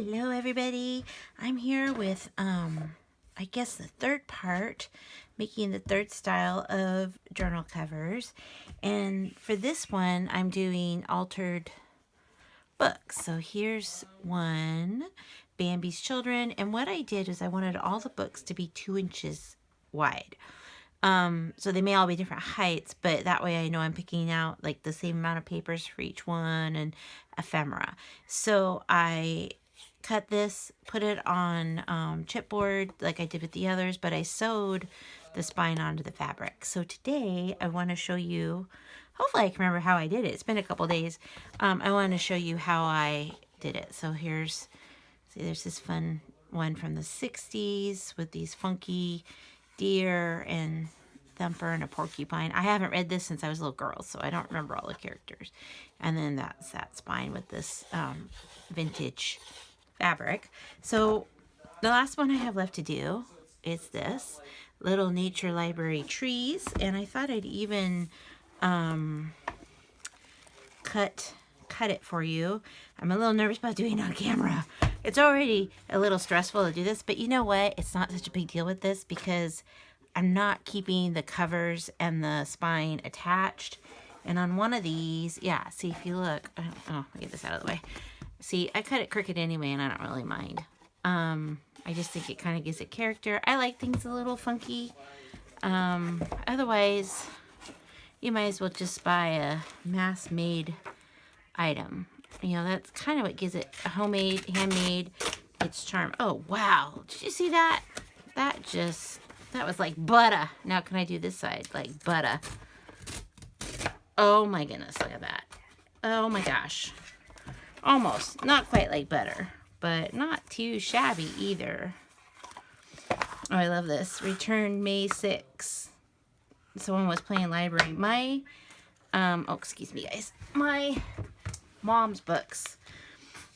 Hello everybody, I'm here with I guess the third part, making the third style of journal covers. And for this one I'm doing altered books. So here's one, Bambi's Children, and what I did is I wanted all the books to be 2 inches wide. So they may all be different heights, but that way I know I'm picking out like the same amount of papers for each one and ephemera. So I cut this, put it on chipboard like I did with the others, but I sewed the spine onto the fabric. So today I want to show you, hopefully I can remember how I did it. It's been a couple days. I want to show you how I did it. So here's, see, there's this fun one from the 60s with these funky deer and Thumper and a porcupine. I haven't read this since I was a little girl, so I don't remember all the characters. And then that's that spine with this vintage fabric. So the last one I have left to do is this little nature library trees, and I thought I'd even cut it for you. I'm a little nervous about doing it on camera. It's already a little stressful to do this, but you know what? It's not such a big deal with this because I'm not keeping the covers and the spine attached. And on one of these, yeah, see if you look, oh, let me get this out of the way. See, I cut it crooked anyway, and I don't really mind. I just think it kind of gives it character. I like things a little funky. Otherwise, you might as well just buy a mass-made item. You know, that's kind of what gives it a homemade, handmade, its charm. Oh, wow. Did you see that? That was like butter. Now can I do this side? Like butter. Oh my goodness, look at that. Oh my gosh. Almost. Not quite like butter, but not too shabby either. Oh, I love this. Returned May 6. Someone was playing library. My, oh, excuse me, guys. My mom's books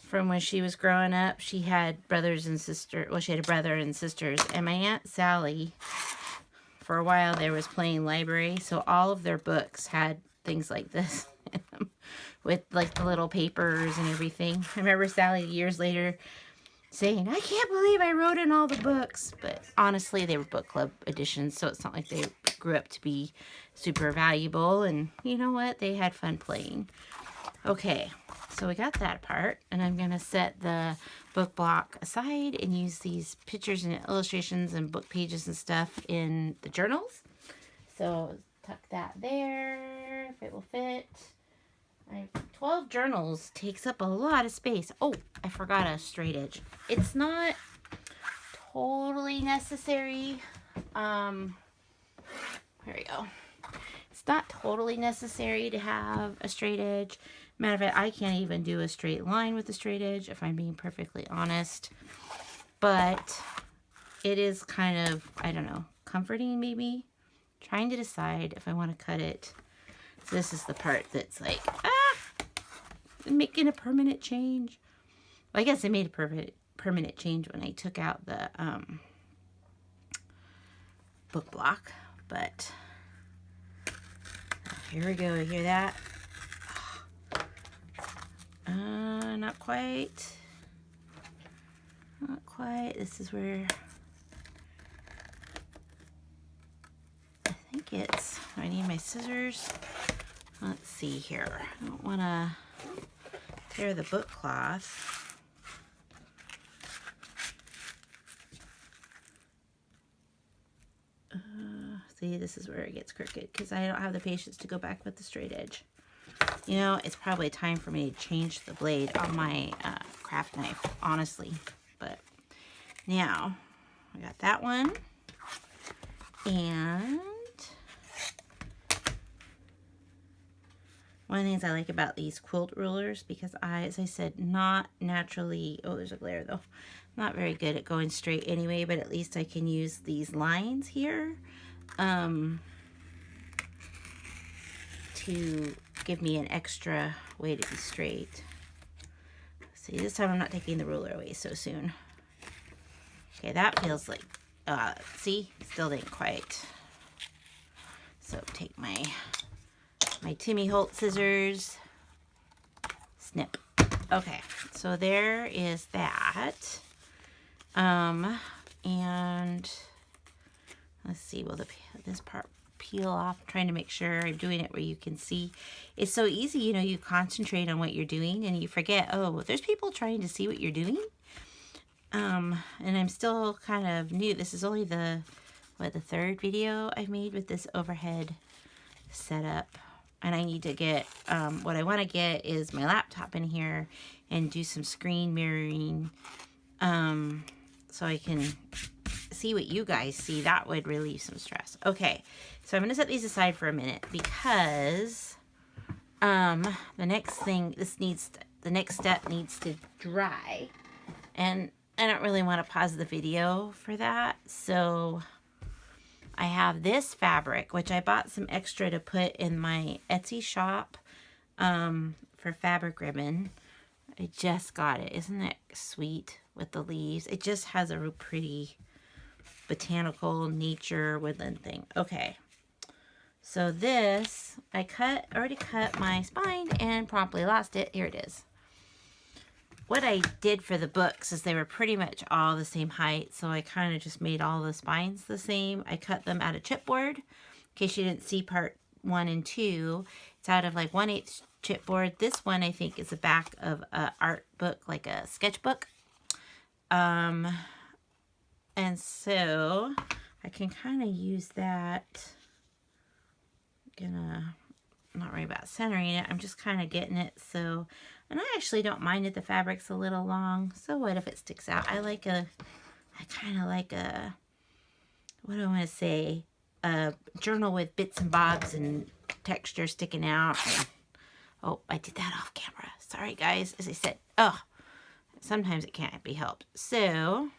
from when she was growing up. She had brothers and sisters. Well, she had a brother and sisters. And my Aunt Sally, for a while there, was playing library. So all of their books had things like this in them, with like the little papers and everything. I remember Sally years later saying, I can't believe I wrote in all the books. But honestly, they were book club editions, so it's not like they grew up to be super valuable. And you know what? They had fun playing. Okay, so we got that part, and I'm going to set the book block aside and use these pictures and illustrations and book pages and stuff in the journals. So tuck that there, if it will fit. 12 journals takes up a lot of space. Oh, I forgot a straight edge. It's not totally necessary. Here we go. It's not totally necessary to have a straight edge. Matter of fact, I can't even do a straight line with a straight edge, if I'm being perfectly honest. But it is kind of, I don't know, comforting maybe. Trying to decide if I want to cut it. So this is the part that's like, I'm making a permanent change. Well, I guess I made a permanent change when I took out the book block. But here we go. You hear that? Not quite. Not quite. This is where I think it's, I need my scissors. Let's see here. I don't want to tear the book cloth. See, this is where it gets crooked because I don't have the patience to go back with the straight edge. You know, it's probably time for me to change the blade on my craft knife, honestly. But now, I got that one. And one of the things I like about these quilt rulers, because as I said, not naturally, oh, there's a glare though, not very good at going straight anyway, but at least I can use these lines here to give me an extra way to be straight. See, this time I'm not taking the ruler away so soon. Okay, that feels like, see, still didn't quite. So take my Timmy Holt scissors, snip. Okay, so there is that. And let's see, will this part peel off? I'm trying to make sure I'm doing it where you can see. It's so easy, you know, you concentrate on what you're doing and you forget, oh, there's people trying to see what you're doing. And I'm still kind of new. This is only the third video I've made with this overhead setup. And I need to get, what I want to get is my laptop in here and do some screen mirroring, so I can see what you guys see. That would relieve some stress. Okay, so I'm going to set these aside for a minute because the next step needs to dry. And I don't really want to pause the video for that. So I have this fabric, which I bought some extra to put in my Etsy shop for fabric ribbon. I just got it. Isn't it sweet with the leaves? It just has a real pretty botanical nature woodland thing. Okay. So this, I already cut my spine and promptly lost it. Here it is. What I did for the books is they were pretty much all the same height. So I kind of just made all the spines the same. I cut them out of chipboard. In case you didn't see part 1 and 2. It's out of like 1/8 chipboard. This one I think is the back of an art book, like a sketchbook. And so I can kind of use that. I'm not worried about centering it. I'm just kind of getting it so, and I actually don't mind if the fabric's a little long. So what if it sticks out? I kind of like a, what do I want to say? A journal with bits and bobs and texture sticking out. Oh, I did that off camera. Sorry, guys. As I said, sometimes it can't be helped. So,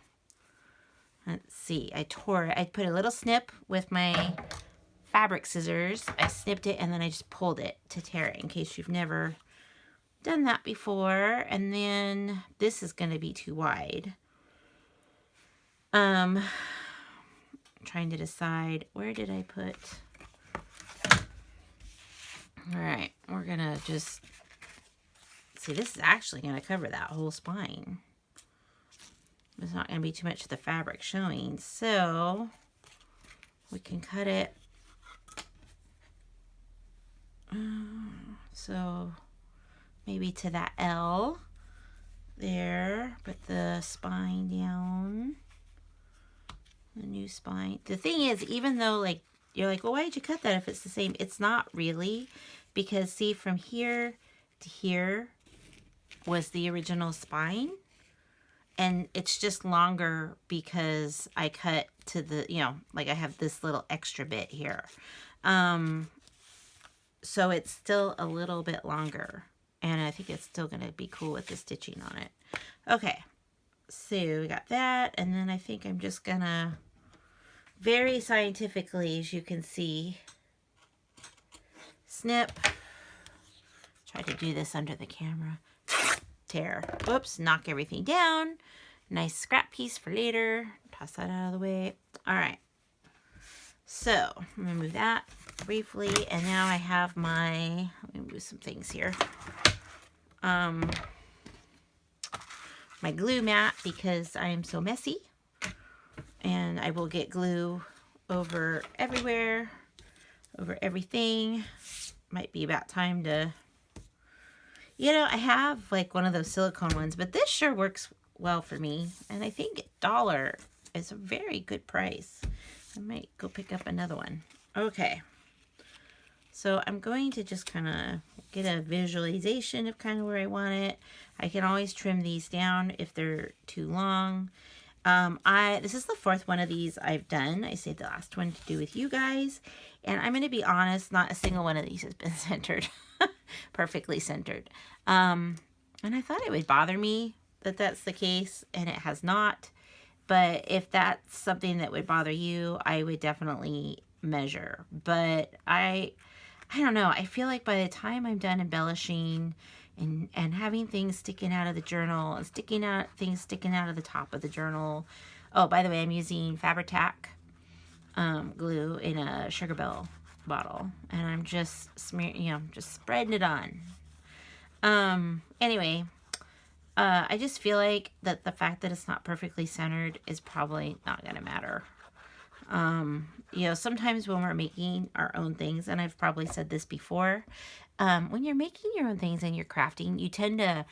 let's see. I tore it. I put a little snip with my fabric scissors. I snipped it and then I just pulled it to tear it in case you've never done that before. And then this is going to be too wide. Trying to decide, where did I put? All right, we're gonna just see. This is actually gonna cover that whole spine. There's not gonna be too much of the fabric showing, so we can cut it. So maybe to that L there, put the spine down. The new spine. The thing is, even though like you're like, well, why did you cut that if it's the same? It's not really, because see, from here to here was the original spine, and it's just longer because I cut to the, you know, like I have this little extra bit here. So it's still a little bit longer, and I think it's still gonna be cool with the stitching on it. Okay. So we got that, and then I think I'm just gonna, very scientifically, as you can see, snip. Try to do this under the camera. Tear. Whoops, knock everything down. Nice scrap piece for later. Toss that out of the way. All right. So I'm gonna move that briefly, and now I have my, let me move some things here. My glue mat, because I am so messy, and I will get glue over everywhere, over everything. Might be about time to, you know, I have like one of those silicone ones, but this sure works well for me, and I think $1 is a very good price. I might go pick up another one. Okay, so I'm going to just kind of get a visualization of kind of where I want it. I can always trim these down if they're too long. This is the 4th one of these I've done. I saved the last one to do with you guys. And I'm going to be honest, not a single one of these has been centered. Perfectly centered. And I thought it would bother me that that's the case, and it has not. But if that's something that would bother you, I would definitely measure. But I don't know. I feel like by the time I'm done embellishing and having things sticking out of the journal and things sticking out of the top of the journal. Oh, by the way, I'm using Fabri-Tac glue in a Sugar Bell bottle, and I'm just spreading it on. Anyway, I just feel like that the fact that it's not perfectly centered is probably not going to matter. You know, sometimes when we're making our own things, and I've probably said this before, when you're making your own things and you're crafting, you tend to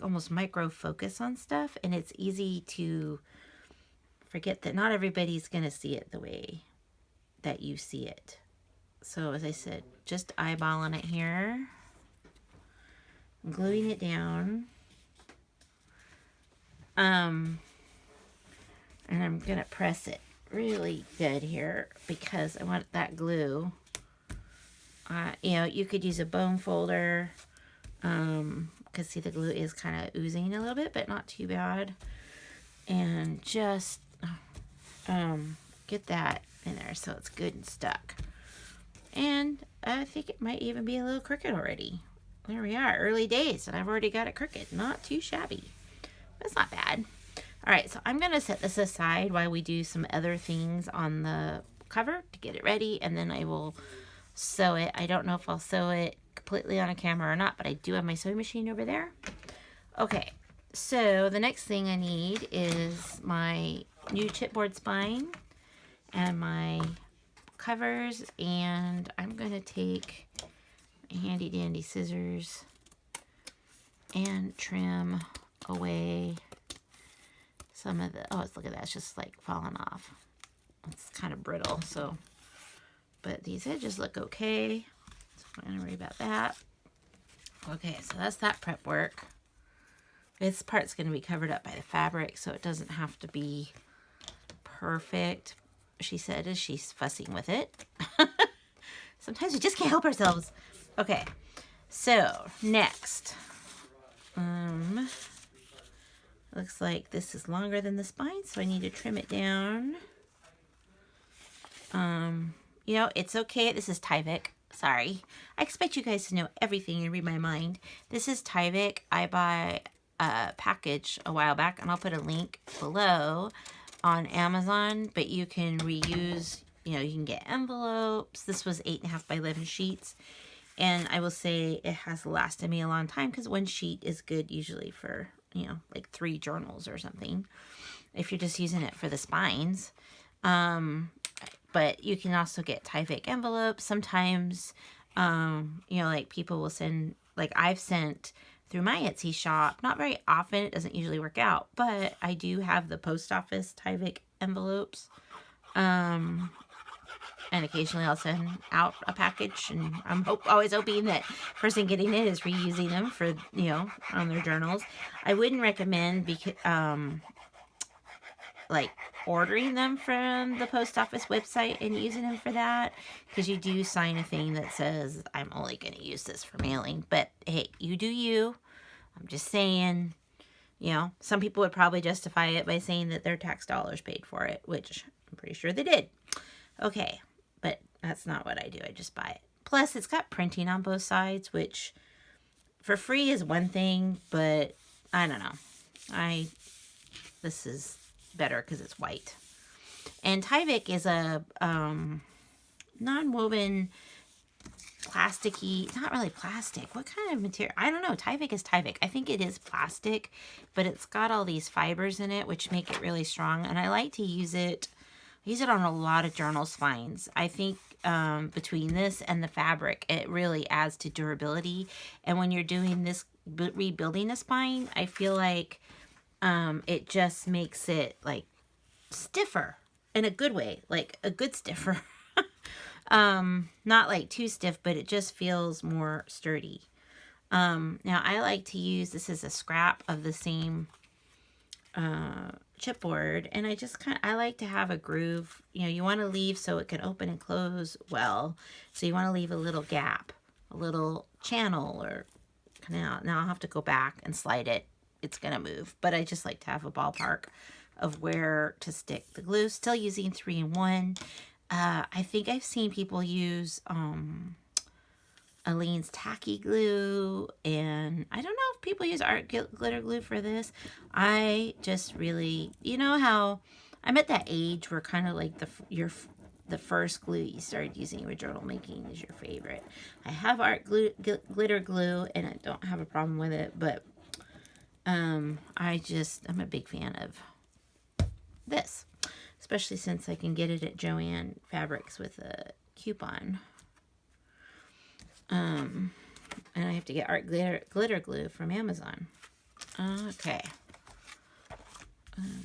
almost micro focus on stuff, and it's easy to forget that not everybody's going to see it the way that you see it. So as I said, just eyeballing it here, gluing it down. And I'm going to press it really good here because I want that glue. You know, you could use a bone folder. Because see, the glue is kind of oozing a little bit, but not too bad. And just get that in there so it's good and stuck. And I think it might even be a little crooked already. There we are, early days, and I've already got it crooked. Not too shabby. That's not bad. All right, so I'm going to set this aside while we do some other things on the cover to get it ready, and then I will sew it. I don't know if I'll sew it completely on a camera or not, but I do have my sewing machine over there. Okay, so the next thing I need is my new chipboard spine and my covers, and I'm going to take my handy dandy scissors and trim away some of the, oh, look at that, it's just like falling off. It's kind of brittle, so, but these edges look okay, so I'm not going to worry about that. Okay, so that's that prep work. This part's going to be covered up by the fabric, so it doesn't have to be perfect, she said as she's fussing with it. Sometimes we just can't help ourselves. Okay, so next, looks like this is longer than the spine, so I need to trim it down. You know, it's okay. This is Tyvek. Sorry. I expect you guys to know everything and read my mind. This is Tyvek. I bought a package a while back, and I'll put a link below on Amazon, but you can reuse, you know, you can get envelopes. This was 8.5 by 11 sheets. And I will say it has lasted me a long time because one sheet is good usually for, you know, like 3 journals or something, if you're just using it for the spines. But you can also get Tyvek envelopes. Sometimes, you know, like people will send, like I've sent through my Etsy shop, not very often, it doesn't usually work out, but I do have the post office Tyvek envelopes. And occasionally I'll send out a package, and I'm always hoping that person getting it is reusing them for, you know, on their journals. I wouldn't recommend like ordering them from the post office website and using them for that, because you do sign a thing that says I'm only going to use this for mailing. But hey, you do you. I'm just saying, you know, some people would probably justify it by saying that their tax dollars paid for it, which I'm pretty sure they did. Okay, but that's not what I do. I just buy it. Plus, it's got printing on both sides, which for free is one thing, but I don't know. This is better because it's white. And Tyvek is a non-woven plasticky, it's not really plastic. What kind of material? I don't know. Tyvek is Tyvek. I think it is plastic, but it's got all these fibers in it, which make it really strong. And I like to use it. I use it on a lot of journal spines. I think between this and the fabric, it really adds to durability. And when you're doing this, rebuilding a spine, I feel like it just makes it like stiffer in a good way, like a good stiffer. Not like too stiff, but it just feels more sturdy. Now I like to use, this is a scrap of the same chipboard, and I like to have a groove. You know, you want to leave so it can open and close well, so you want to leave a little gap, a little channel or canal. Now I'll have to go back and slide it. It's gonna move, but I just like to have a ballpark of where to stick the glue. Still using 3-in-1. I think I've seen people use Aleene's tacky glue, and I don't know if people use art glitter glue for this. I just really, you know how I'm at that age where kind of like the first glue you started using with journal making is your favorite. I have art glitter glue, and I don't have a problem with it, but I'm a big fan of this, especially since I can get it at Joann Fabrics with a coupon. And I have to get art glitter glue from Amazon. Okay.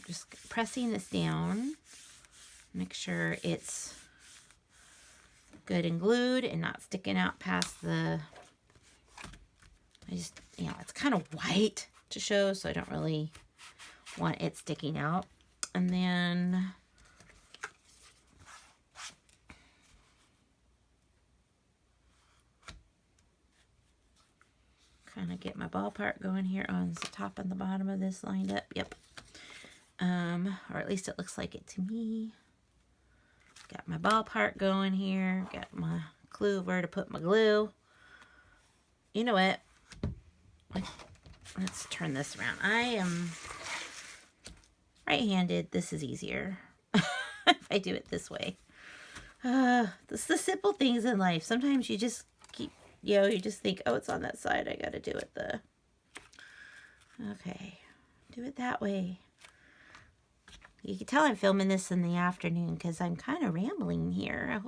Just pressing this down. Make sure it's good and glued and not sticking out past the... it's kind of white to show, so I don't really want it sticking out. And then kind of get my ball part going here on the top and the bottom of this lined up. Yep. Or at least it looks like it to me. Got my ball part going here. Got my clue of where to put my glue. You know what? Let's turn this around. I am right-handed. This is easier if I do it this way. It's the simple things in life. Sometimes you just keep, you just think, oh, it's on that side. I got to do it okay. Do it that way. You can tell I'm filming this in the afternoon because I'm kind of rambling here.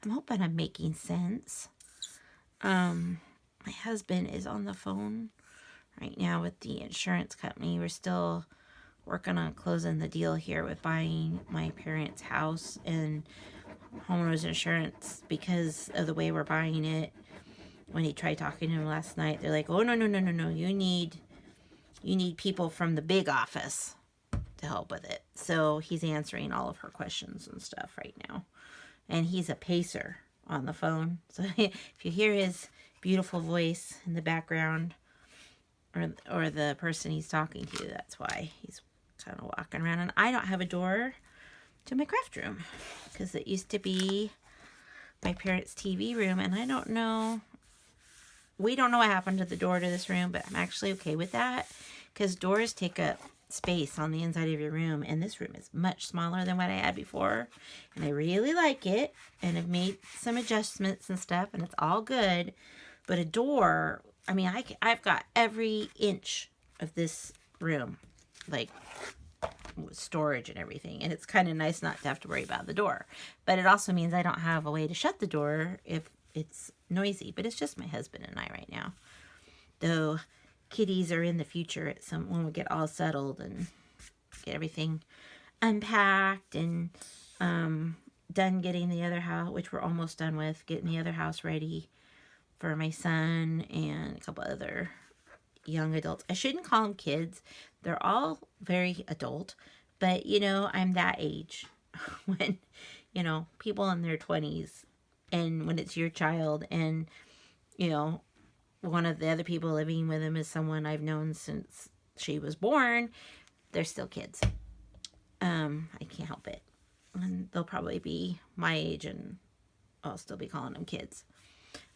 I'm hoping I'm making sense. My husband is on the phone right now with the insurance company. We're still working on closing the deal here with buying my parents' house and homeowners insurance because of the way we're buying it. When he tried talking to him last night, they're like, oh, no. You need people from the big office to help with it. So he's answering all of her questions and stuff right now. And he's a pacer on the phone. So if you hear his beautiful voice in the background or the person he's talking to, that's why he's kind of walking around. And I don't have a door to my craft room because it used to be my parents' TV room, and I don't know. We don't know what happened to the door to this room, but I'm actually okay with that because doors take up space on the inside of your room, and this room is much smaller than what I had before, and I really like it, and I've made some adjustments and stuff, and it's all good. But a door, I mean, I've got every inch of this room, like with storage and everything, and it's kind of nice not to have to worry about the door. But it also means I don't have a way to shut the door if it's noisy. But it's just my husband and I right now, though kitties are in the future when we get all settled and get everything unpacked and done getting the other house, which we're almost done with, getting the other house ready for my son and a couple other young adults. I shouldn't call them kids. They're all very adult, but I'm that age when, people in their 20s, and when it's your child, and, one of the other people living with him is someone I've known since she was born. They're still kids. I can't help it. And they'll probably be my age, and I'll still be calling them kids.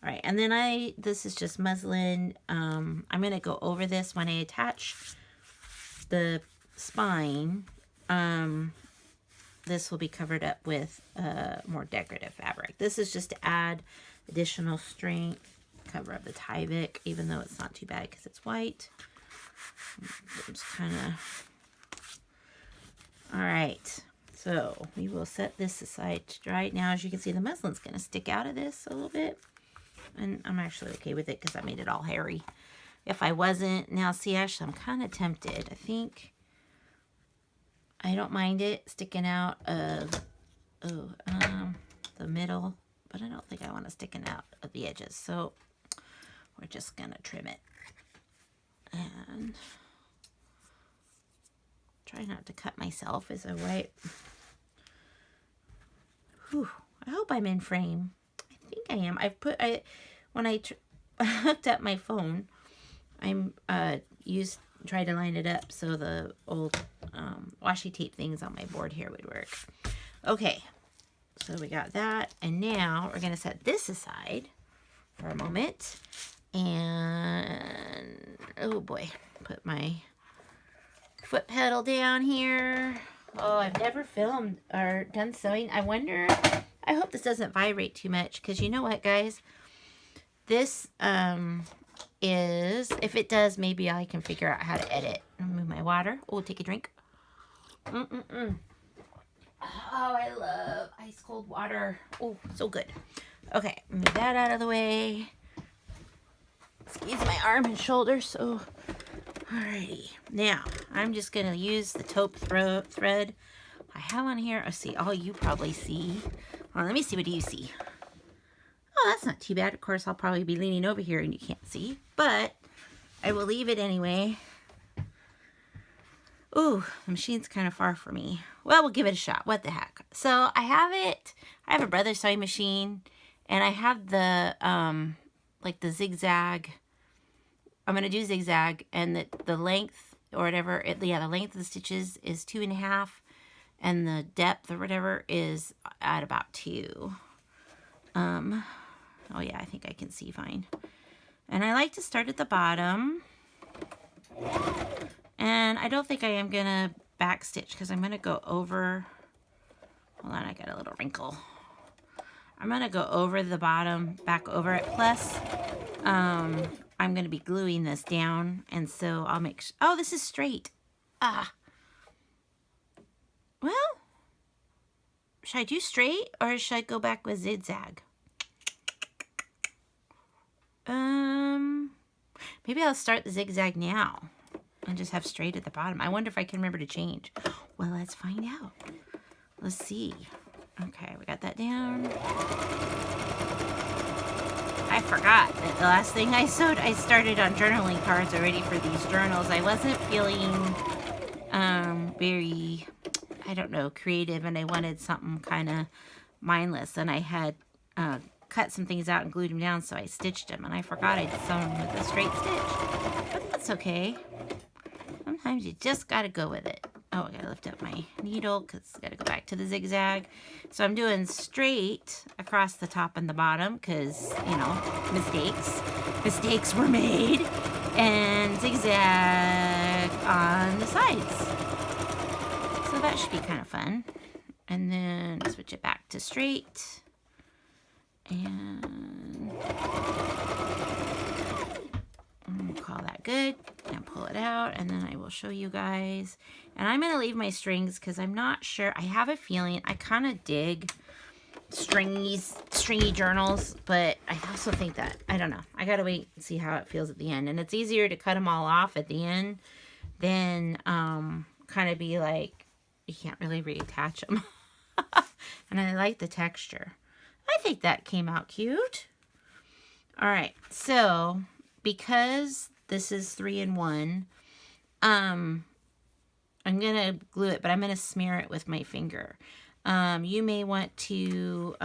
All right, and then this is just muslin. I'm going to go over this when I attach the spine. This will be covered up with more decorative fabric. This is just to add additional strength. Cover up the Tyvek, even though it's not too bad because it's white. Just kind of... All right, so we will set this aside to dry. Now, as you can see, the muslin's going to stick out of this a little bit. And I'm actually okay with it because I made it all hairy. If I wasn't, now see, actually, I'm kind of tempted. I think I don't mind it sticking out of the middle, but I don't think I want it sticking out of the edges. So we're just going to trim it. And try not to cut myself as I wipe. Whew, I hope I'm in frame. I think I am. When I hooked up my phone, tried to line it up so the old washi tape things on my board here would work. Okay, so we got that, and now we're gonna set this aside for a moment, and oh boy, put my foot pedal down here. Oh, I've never filmed or done sewing. I hope this doesn't vibrate too much, because you know what, guys? This is, if it does, maybe I can figure out how to edit. I'll move my water. Oh, take a drink. Oh, I love ice cold water. Oh, so good. Okay, move that out of the way. Squeeze my arm and shoulder. So, alrighty. Now, I'm just going to use the taupe thread I have on here. Let's see. Oh, you probably see. Well, let me see. What do you see? Oh, that's not too bad. Of course, I'll probably be leaning over here and you can't see. But I will leave it anyway. Ooh, the machine's kind of far for me. Well, we'll give it a shot. What the heck? So I have it. I have a Brother sewing machine. And I have the, like the zigzag. I'm going to do zigzag. And the length or whatever. The length of the stitches is 2.5. And the depth or whatever is at about 2. Oh yeah, I think I can see fine. And I like to start at the bottom. And I don't think I am going to back stitch because I'm going to go over. Hold on, I got a little wrinkle. I'm going to go over the bottom, back over it. Plus, I'm going to be gluing this down. And so I'll make sure. Oh, this is straight. Well, should I do straight or should I go back with zigzag? Maybe I'll start the zigzag now and just have straight at the bottom. I wonder if I can remember to change. Well, let's find out. Let's see. Okay, we got that down. I forgot that the last thing I sewed, I started on journaling cards already for these journals. I wasn't feeling very, I don't know, creative, and I wanted something kind of mindless. And I had cut some things out and glued them down, so I stitched them. And I forgot I'd sew them with a straight stitch. But that's okay. Sometimes you just got to go with it. Oh, I got to lift up my needle because I got to go back to the zigzag. So I'm doing straight across the top and the bottom because, you know, mistakes were made. And zigzag on the sides. So that should be kind of fun. And then switch it back to straight. And call that good. And pull it out. And then I will show you guys. And I'm going to leave my strings because I'm not sure. I have a feeling I kind of dig stringy journals. But I also think that, I don't know. I got to wait and see how it feels at the end. And it's easier to cut them all off at the end than kind of be like, you can't really reattach them. And I like the texture. I think that came out cute. All right. So because this is 3-in-1, I'm going to glue it, but I'm going to smear it with my finger. You may want to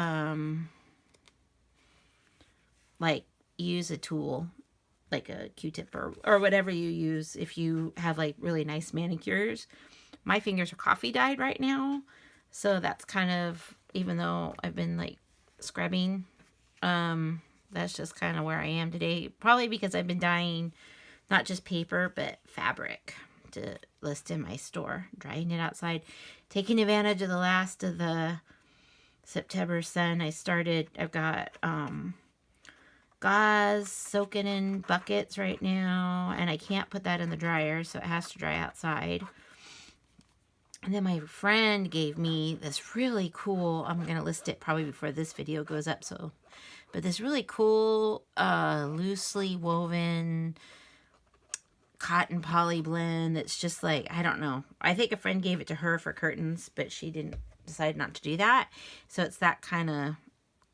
like use a tool, like a Q-tip or whatever you use if you have like really nice manicures. My fingers are coffee dyed right now. So that's kind of, even though I've been like scrubbing, that's just kind of where I am today. Probably because I've been dyeing not just paper, but fabric to list in my store. Drying it outside. Taking advantage of the last of the September sun. I've got gauze soaking in buckets right now. And I can't put that in the dryer, so it has to dry outside. And then my friend gave me this really cool, I'm going to list it probably before this video goes up, but this really cool, loosely woven cotton poly blend. It's just like, I don't know. I think a friend gave it to her for curtains, but she decided not to do that. So it's that kind of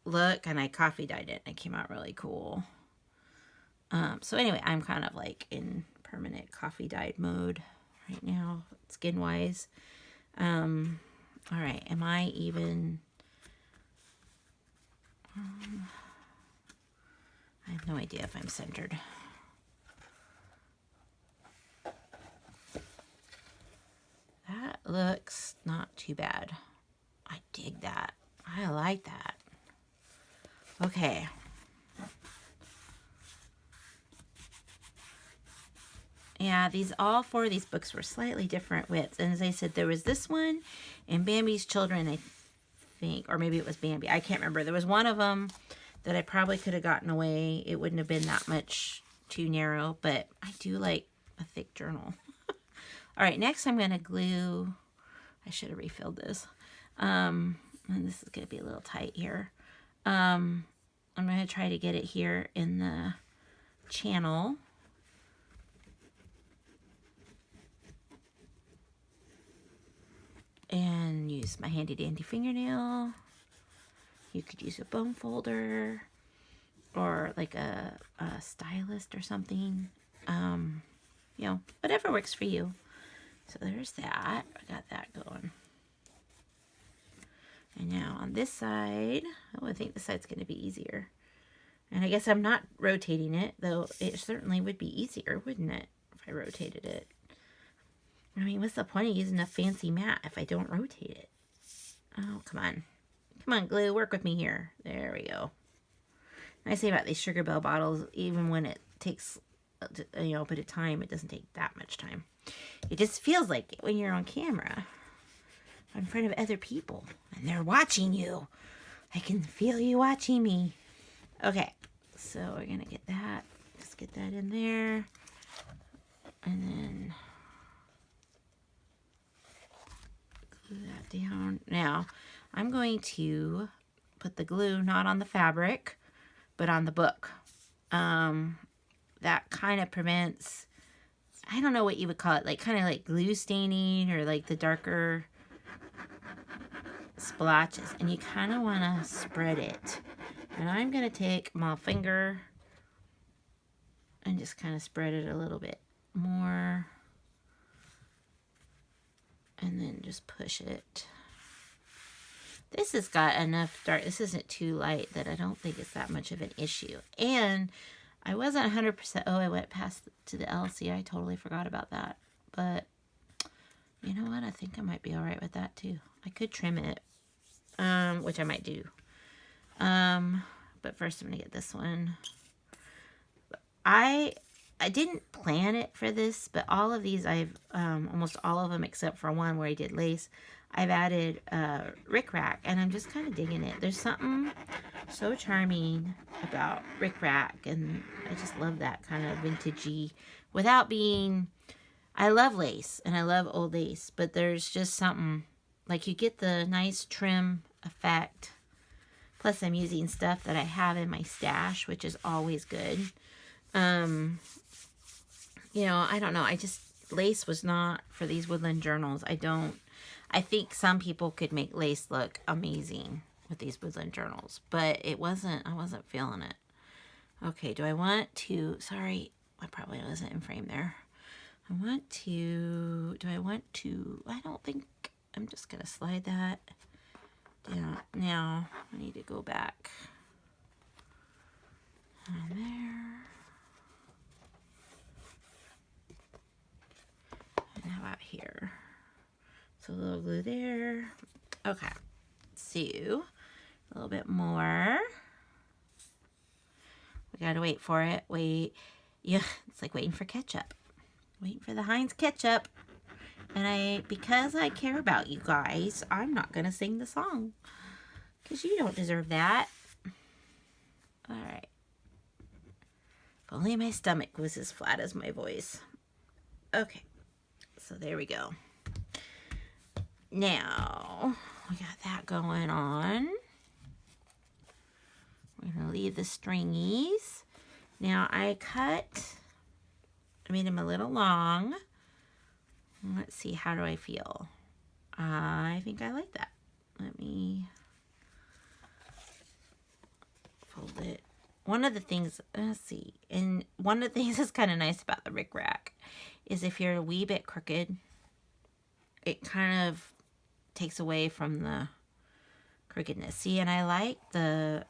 look, and I coffee dyed it, and it came out really cool. So anyway, I'm kind of like in permanent coffee dyed mode right now, skin-wise. All right, am I even... I have no idea if I'm centered. That looks not too bad. I dig that. I like that. Okay. Yeah, all 4 of these books were slightly different widths. And as I said, there was this one and Bambi's Children, I think. Or maybe it was Bambi. I can't remember. There was one of them that I probably could have gotten away. It wouldn't have been that much too narrow, but I do like a thick journal. All right, next I'm going to glue. I should have refilled this. And this is going to be a little tight here. I'm going to try to get it here in the channel. And use my handy dandy fingernail. You could use a bone folder or like a stylist or something. You know, whatever works for you. So there's that. I got that going. And now on this side, oh, I think this side's going to be easier. And I guess I'm not rotating it, though it certainly would be easier, wouldn't it, if I rotated it? I mean, what's the point of using a fancy mat if I don't rotate it? Oh, come on. Come on, glue, work with me here. There we go. Nice thing about these Sugar Bell bottles, even when it takes, you know, a bit of time, it doesn't take that much time. It just feels like it when you're on camera, in front of other people, and they're watching you. I can feel you watching me. Okay, so we're gonna get that. Just get that in there, and then glue that down. Now, I'm going to put the glue not on the fabric, but on the book. That kind of prevents, I don't know what you would call it, like kind of like glue staining or like the darker splotches. And you kind of want to spread it. And I'm going to take my finger and just kind of spread it a little bit more. And then just push it. This has got enough dark. This isn't too light that I don't think it's that much of an issue. And I wasn't 100%. Oh, I went past to the LC. I totally forgot about that. But you know what? I think I might be all right with that too. I could trim it, which I might do. But first I'm going to get this one. I didn't plan it for this, but all of these I've, almost all of them except for one where I did lace, I've added rickrack, and I'm just kind of digging it. There's something so charming about rickrack, and I just love that kind of vintagey, without being, I love lace, and I love old lace, but there's just something, like you get the nice trim effect, plus I'm using stuff that I have in my stash, which is always good. You know, I don't know, lace was not for these Woodland journals. I think some people could make lace look amazing with these Woodland journals, but I wasn't feeling it. Okay, do I sorry, I probably wasn't in frame there. I don't think, I'm just going to slide that down. Now, I need to go back on there. And how about here? So a little glue there. Okay. So a little bit more. We gotta wait for it. Wait. Yeah, it's like waiting for ketchup. Waiting for the Heinz ketchup. And because I care about you guys, I'm not gonna sing the song. Because you don't deserve that. Alright. If only my stomach was as flat as my voice. Okay. So there we go. Now, we got that going on. We're going to leave the stringies. Now, I made them a little long. Let's see, how do I feel? I think I like that. Let me fold it. One of the things, let's see, and one of the things that's kind of nice about the rickrack is if you're a wee bit crooked, it kind of takes away from the crookedness. See, and I like the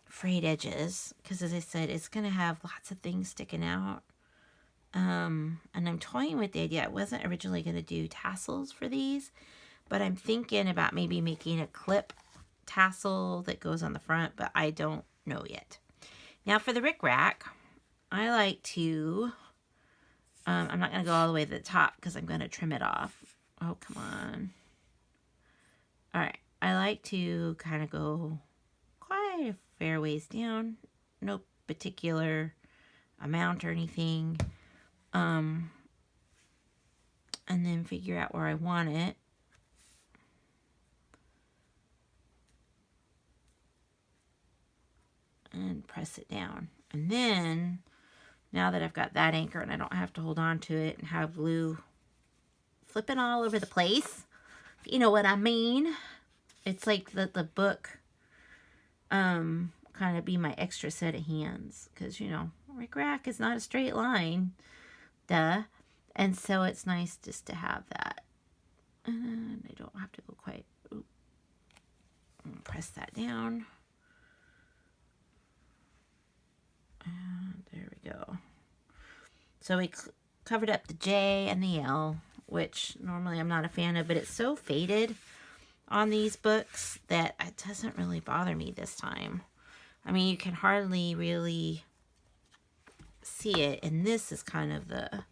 frayed edges because, as I said, it's going to have lots of things sticking out. And I'm toying with the idea. I wasn't originally going to do tassels for these, but I'm thinking about maybe making a clip tassel that goes on the front, but I don't know yet. Now for the rickrack, I like to, I'm not going to go all the way to the top because I'm going to trim it off. Oh, come on. All right. I like to kind of go quite a fair ways down. No particular amount or anything. And then figure out where I want it. And press it down. And then, now that I've got that anchor and I don't have to hold on to it and have glue flipping all over the place, you know what I mean? It's like the book kind of be my extra set of hands. Because, you know, Rick Rack is not a straight line. Duh. And so it's nice just to have that. And I don't have to go quite... Ooh. Press that down. And there we go. So we covered up the J and the L, which normally I'm not a fan of, but it's so faded on these books that it doesn't really bother me this time. I mean, you can hardly really see it, and this is kind of the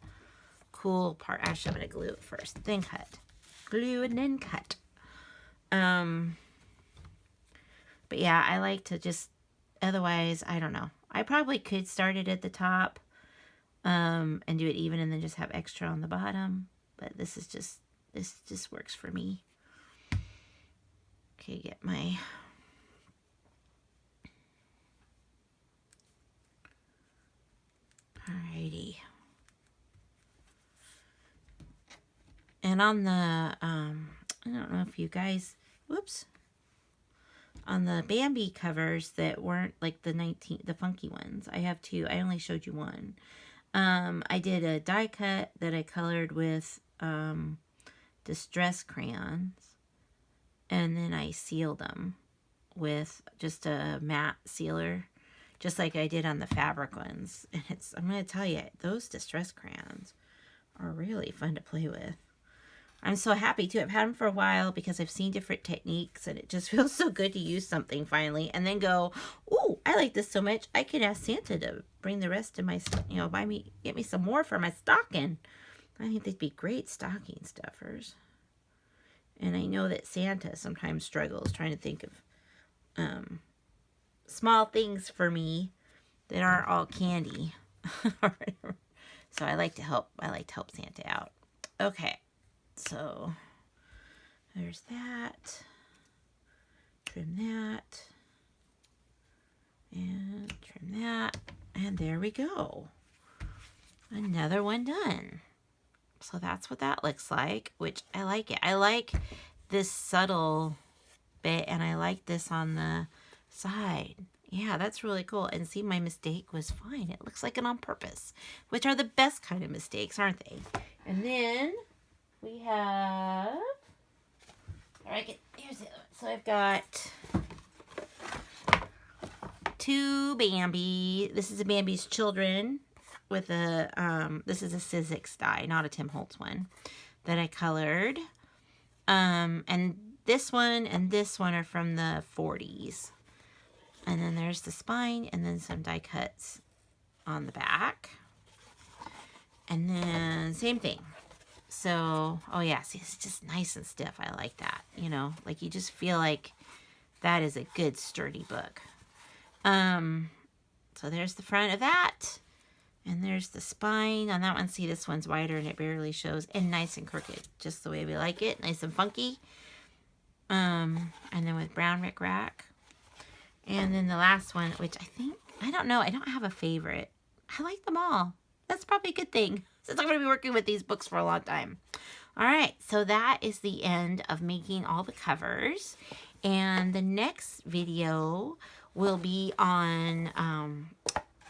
cool part. Actually, I'm going to glue it first, then cut. Glue and then cut. But yeah, I like to just, otherwise, I don't know. I probably could start it at the top and do it even and then just have extra on the bottom. But this just works for me. Okay, get my... Alrighty. And on the, I don't know if you guys, whoops. On the Bambi covers that weren't like the funky ones, I have two. I only showed you one. I did a die cut that I colored with distress crayons, and then I sealed them with just a matte sealer, just like I did on the fabric ones. And I'm going to tell you, those distress crayons are really fun to play with. I'm so happy too. I've had them for a while because I've seen different techniques, and it just feels so good to use something finally and then go, ooh, I like this so much, I could ask Santa to bring the rest of my, get me some more for my stocking. I think they'd be great stocking stuffers. And I know that Santa sometimes struggles trying to think of small things for me that aren't all candy. So I like to help Santa out. Okay. So there's that, trim that, and trim that, and there we go. Another one done. So that's what that looks like, which I like it. I like this subtle bit, and I like this on the side. Yeah, that's really cool. And see, my mistake was fine. It looks like it on purpose, which are the best kind of mistakes, aren't they? And then... we have, here's the other one. So I've got two Bambi. This is a Bambi's Children with a, this is a Sizzix die, not a Tim Holtz one, that I colored. And this one and this one are from the 40s. And then there's the spine and then some die cuts on the back. And then same thing. So, oh yeah, see, it's just nice and stiff. I like that, you know, like you just feel like that is a good sturdy book. So there's the front of that, and there's the spine on that one. See, this one's wider and it barely shows, and nice and crooked, just the way we like it, nice and funky. And then with brown Rick Rack, and then the last one, which I don't know, I don't have a favorite. I like them all. That's probably a good thing, since I'm going to be working with these books for a long time. All right, so that is the end of making all the covers. And the next video will be on,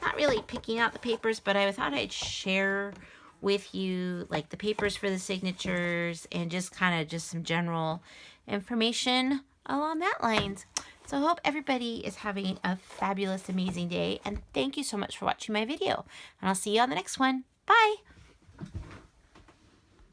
not really picking out the papers, but I thought I'd share with you like the papers for the signatures and just kind of just some general information along that lines. So I hope everybody is having a fabulous, amazing day. And thank you so much for watching my video. And I'll see you on the next one. Bye.